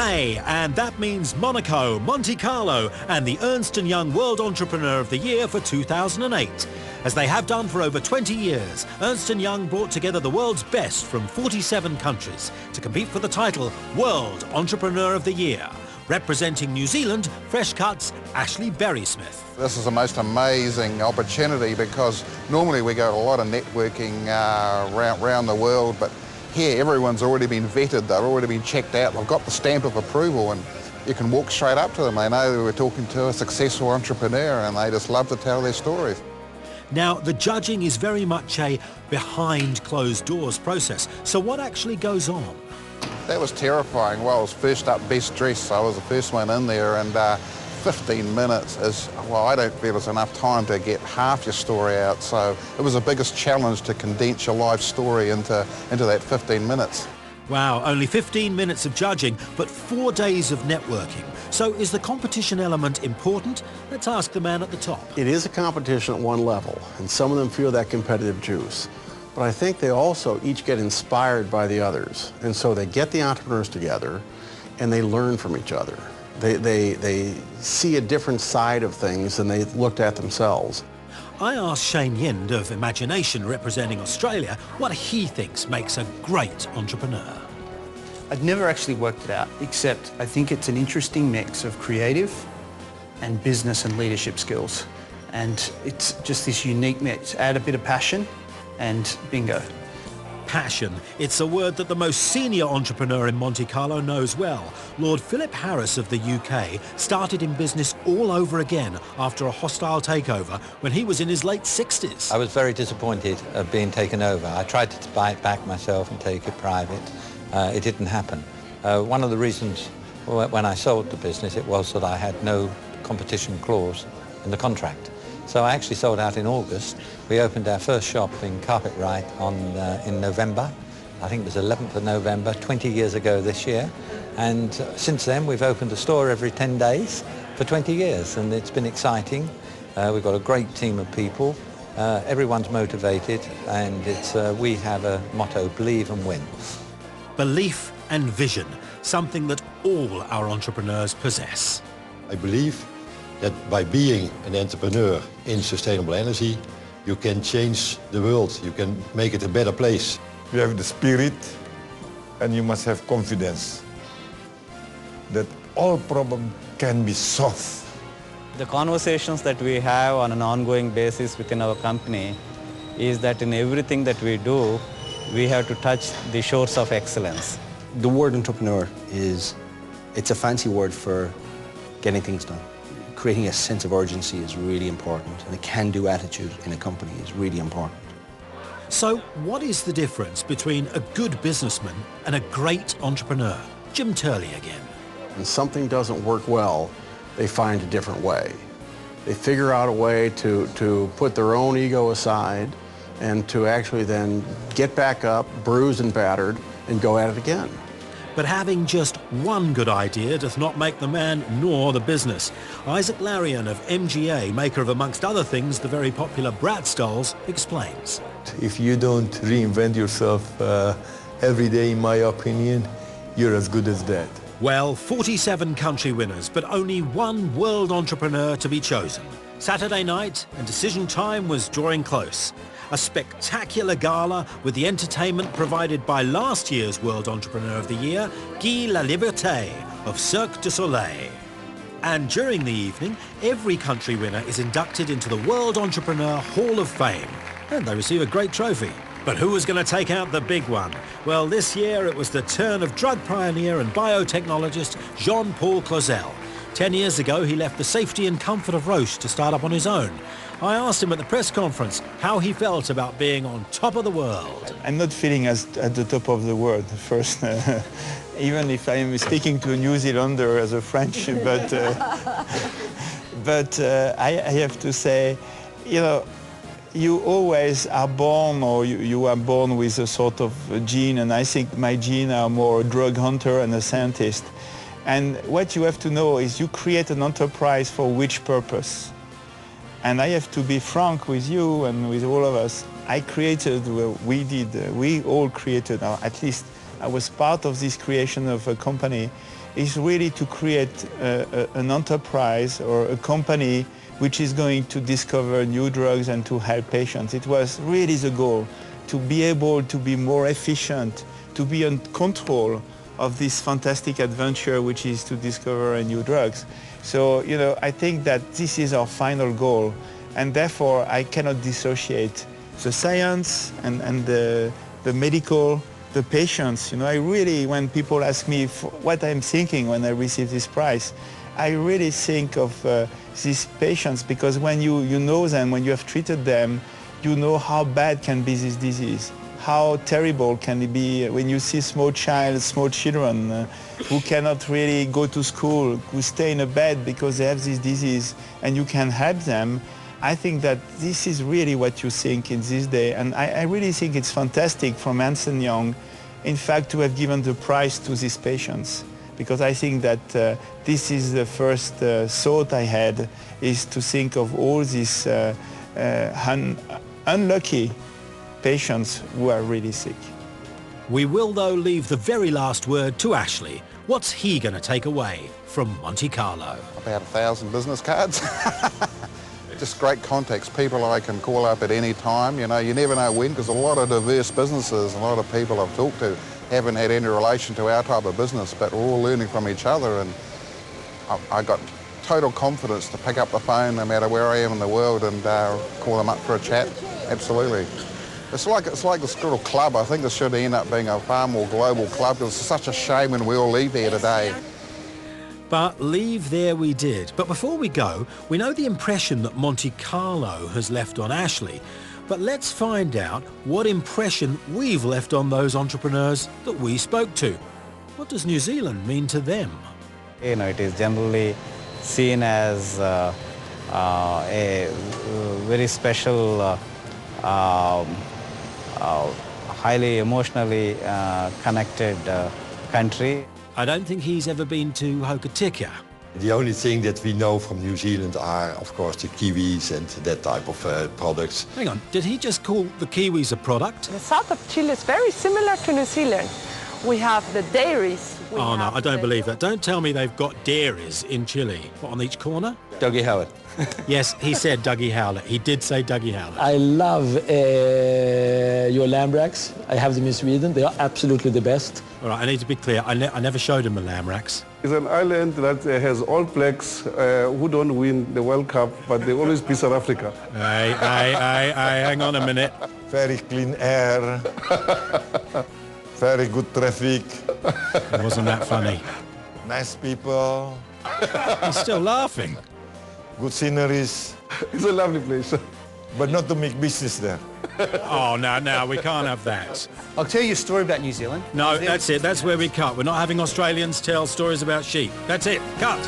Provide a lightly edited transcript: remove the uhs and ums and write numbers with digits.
May, and that means Monaco, Monte Carlo and the Ernst & Young World Entrepreneur of the Year for 2008. As they have done for over 20 years, Ernst & Young brought together the world's best from 47 countries to compete for the title World Entrepreneur of the Year. Representing New Zealand, Freshcuts' Ashley Berrysmith. This is the most amazing opportunity because normally we go to a lot of networking around the world, but here everyone's already been vetted, they've already been checked out, they've got the stamp of approval, and you can walk straight up to them. They know that we're talking to a successful entrepreneur and they just love to tell their stories. Now, the judging is very much a behind closed doors process, so what actually goes on? That was terrifying. Well, I was first up best dressed, so I was the first one in there, and 15 minutes is, well, I don't feel it's enough time to get half your story out, so it was the biggest challenge to condense your life story into that 15 minutes. Wow, only 15 minutes of judging, but 4 days of networking. So is the competition element important? Let's ask the man at the top. It is a competition at one level, and some of them feel that competitive juice. But I think they also each get inspired by the others. And so they get the entrepreneurs together and they learn from each other. They see a different side of things than they looked at themselves. I asked Shane Yind of Imagination representing Australia what he thinks makes a great entrepreneur. I'd never actually worked it out, except I think it's an interesting mix of creative and business and leadership skills. And it's just this unique mix. Add a bit of passion and bingo. Passion. It's a word that the most senior entrepreneur in Monte Carlo knows well. Lord Philip Harris of the UK started in business all over again after a hostile takeover when he was in his late 60s. I was very disappointed of being taken over. I tried to buy it back myself and take it private. It didn't happen. One of the reasons when I sold the business, it was that I had no competition clause in the contract. So I actually sold out in August. We opened our first shop in Carpetwright in November. I think it was 11th of November, 20 years ago this year. And since then, we've opened a store every 10 days for 20 years, and it's been exciting. We've got a great team of people. Everyone's motivated, and we have a motto, believe and win. Belief and vision, something that all our entrepreneurs possess. I believe that by being an entrepreneur in sustainable energy, you can change the world, you can make it a better place. You have the spirit and you must have confidence that all problems can be solved. The conversations that we have on an ongoing basis within our company is that in everything that we do, we have to touch the shores of excellence. The word entrepreneur it's a fancy word for getting things done. Creating a sense of urgency is really important, and a can-do attitude in a company is really important. So what is the difference between a good businessman and a great entrepreneur? Jim Turley again. When something doesn't work well, they find a different way. They figure out a way to put their own ego aside and to actually then get back up, bruised and battered, and go at it again. But having just one good idea does not make the man nor the business. Isaac Larian of MGA, maker of, amongst other things, the very popular Bratz dolls, explains. If you don't reinvent yourself every day, in my opinion, you're as good as dead. Well, 47 country winners, but only one world entrepreneur to be chosen. Saturday night, and decision time was drawing close. A spectacular gala with the entertainment provided by last year's World Entrepreneur of the Year, Guy Laliberté of Cirque du Soleil. And during the evening, every country winner is inducted into the World Entrepreneur Hall of Fame, and they receive a great trophy. But who was going to take out the big one? Well, this year it was the turn of drug pioneer and biotechnologist Jean-Paul Clausel. 10 years ago, he left the safety and comfort of Roche to start up on his own. I asked him at the press conference how he felt about being on top of the world. I'm not feeling at the top of the world, first, even if I am speaking to a New Zealander as a French, but I have to say, you know, you always are born, or you are born with a sort of gene, and I think my gene are more a drug hunter and a scientist. And what you have to know is you create an enterprise for which purpose? And I have to be frank with you and with all of us. We all created, at least I was part of this creation of a company, is really to create an enterprise or a company which is going to discover new drugs and to help patients. It was really the goal, to be able to be more efficient, to be in control of this fantastic adventure which is to discover new drugs. So, you know, I think that this is our final goal, and therefore I cannot dissociate the science and the medical, the patients. You know, I really, when people ask me what I'm thinking when I receive this prize, I really think of these patients, because when you know them, when you have treated them, you know how bad can be this disease, how terrible can it be when you see small children who cannot really go to school, who stay in a bed because they have this disease, and you can help them. I think that this is really what you think in this day, and I really think it's fantastic from Ernst & Young, in fact, to have given the prize to these patients, because I think that this is the first thought I had, is to think of all these unlucky patients who are really sick. We will, though, leave the very last word to Ashley. What's he going to take away from Monte Carlo? About 1,000 business cards. Just great contacts, people I can call up at any time. You know, you never know when, because a lot of diverse businesses, a lot of people I've talked to haven't had any relation to our type of business, but we're all learning from each other, and I got total confidence to pick up the phone no matter where I am in the world and call them up for a chat. Absolutely. It's like this little club. I think this should end up being a far more global club, because it's such a shame when we all leave here today. But leave there we did. But before we go, we know the impression that Monte Carlo has left on Ashley. But let's find out what impression we've left on those entrepreneurs that we spoke to. What does New Zealand mean to them? You know, it is generally seen as a very special, highly emotionally connected country. I don't think he's ever been to Hokitika. The only thing that we know from New Zealand are, of course, the kiwis and that type of products. Hang on, did he just call the kiwis a product? The south of Chile is very similar to New Zealand. We have the dairies. Oh no, I don't believe that. Don't tell me they've got dairies in Chile. What, on each corner? Dougie Howard. Yes, he said Dougie Howlett. He did say Dougie Howlett. I love your lamb racks. I have them in Sweden. They are absolutely the best. All right, I need to be clear. I never showed him the lamb racks. It's an island that has all blacks who don't win the World Cup, but they always beat South Africa. Hey, hang on a minute. Very clean air, very good traffic. It wasn't that funny. Nice people. He's still laughing. Good sceneries. It's a lovely place. But not to make business there. Oh, no, we can't have that. I'll tell you a story about New Zealand. No, that's it. That's where we cut. We're not having Australians tell stories about sheep. That's it. Cut.